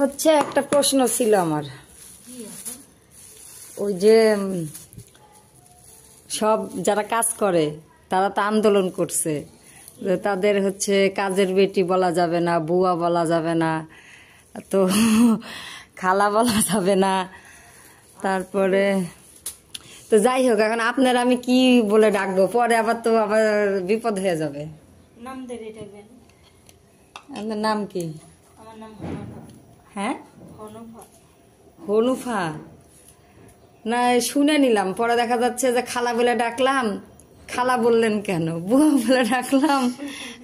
হচ্ছে একটা প্রশ্ন ছিল আমার, ওই যে সব যারা কাজ করে তারা তো আন্দোলন করছে যে তাদের হচ্ছে কাজের বেটি বলা যাবে না, বুয়া বলা যাবে না, তো খালা বলা যাবে না, তারপরে তো যাই হোক, এখন আপনার আমি কি বলে ডাকবো, পরে আবার তো আবার বিপদ হয়ে যাবে। নাম দেবে ডাকবেন। আপনার নাম কি? আমার নাম হনুফা। হ্যাঁ, হনুফা। হনুফা না, শুনে নিলাম, পরে দেখা যাচ্ছে যে খালা বলে ডাকলাম, খালা বললেন কেন, বুয়া বলে ডাকলাম,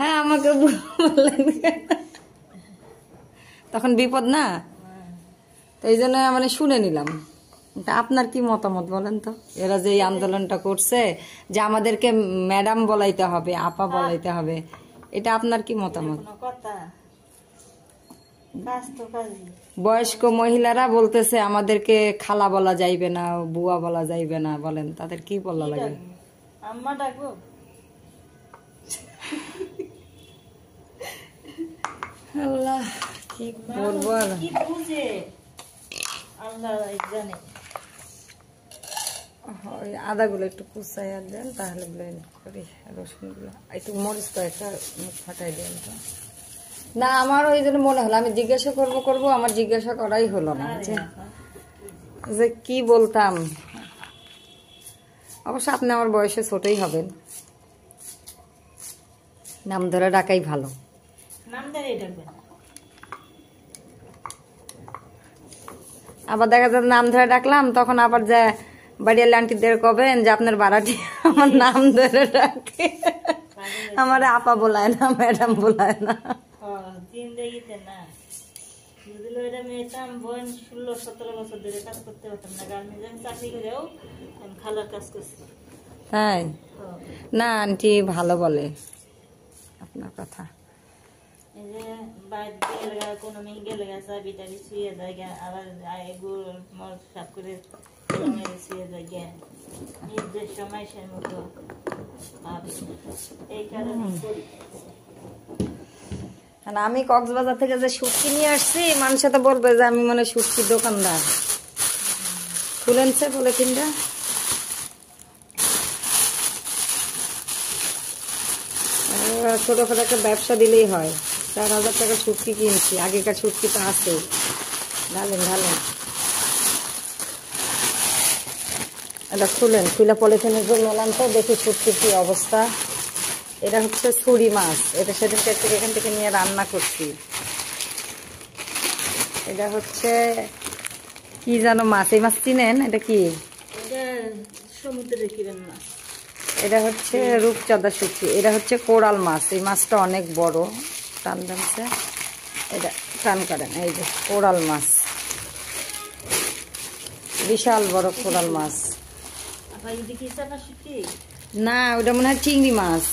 হ্যাঁ আমাকে বুয়া বললেন কেন, তখন বিপদ না, তো এই জন্য মানে শুনে নিলাম। আপনার কি মতামত বলেন তো, এরা যে এই আন্দোলনটা করছে যে আমাদেরকে ম্যাডাম বলাইতে হবে, আপা বলাইতে হবে, এটা আপনার কি মতামত? কথা কাজ তো কাজই। বয়স্ক মহিলারা বলতেছে আমাদেরকে খালা বলা যাইবে না, বুয়া বলা যাইবে না, বলেন তাদের কি বলা লাগে? আম্মা ডাকবো। আল্লাহ কি বলবো আর, কি বুঝে আল্লাহ জানে। ওই আদাগুলো একটু কুচাইয়া দেন, তাহলে ব্লেন্ড করি, রসুনগুলো একটু মরিচ তো একটা মুখ ফাটাই দেন তো। না আমার ওই জন্য মনে হলো আমি জিজ্ঞাসা করবো, আমার জিজ্ঞাসা করাই হলো না যে কি বলতাম। অবশ্য আপনি আমার বয়সে ছোটই হবেন, নাম ধরে ডাকাই ভালো। নাম ধরে ডাকবেন। আবার দেখা যাচ্ছে নাম ধরে ডাকলাম, তখন আবার যে বাড়িয়াল আন্টিদের কবেন যে আপনার বাড়াটি আমার নাম ধরে ডাকে, আমার আপা বলায় না, ম্যাডাম বলায় না। জিন্দেগিতে না বুঝলো, এটা মেয়েটাম বোন 16-17 বছর ধরে কাজ করতে পারতাম না, গার্মেন্টস আমি চাকরি করেও আমি খালার কাজ করছি। তাই না, আন্টি ভালো বলে আপনার কথা। এই যে বাইরে গেলে কোনো মেয়ে গেলে চাবি টাবি শুয়ে যায়, আবার এগুলো মর সাপ করে শুয়ে যায়, নিজের সময় সে মতো এই কারণে আমি কক্সবাজার থেকে যে শুটকি নিয়ে আসছি, মানুষে তো বলবে যে আমি মানে শুটকির দোকানদার। খুলেনছে পলিথিনটা, ছোটখাটো একটা ব্যবসা দিলেই হয়। 4,000 টাকা শুটকি কিনছি, আগেকার শুটকি তো আছে। ঢালেন ঢালেন, এটা খুলে পলিথিনের জন্য এলাম তো, দেখি শুটকির কি অবস্থা। এটা হচ্ছে ছুরি মাছ, এটা সেদিন থেকে এখান থেকে নিয়ে রান্না করছি। এটা হচ্ছে কি জানো মাছ, এই মাছ চিনেন? এটা কি? সমুদ্রের কিরণ মাছ। এটা হচ্ছে রূপচাঁদা শুটকি। এটা হচ্ছে কোরাল মাছ, এই মাছটা অনেক বড়, টান টানছে, এটা টান করেন, এই যে কোরাল মাছ, বিশাল বড় কোরাল মাছ। আবার এদিকে চাপা শুটকি না, ওটা মনে হয় চিংড়ি মাছ।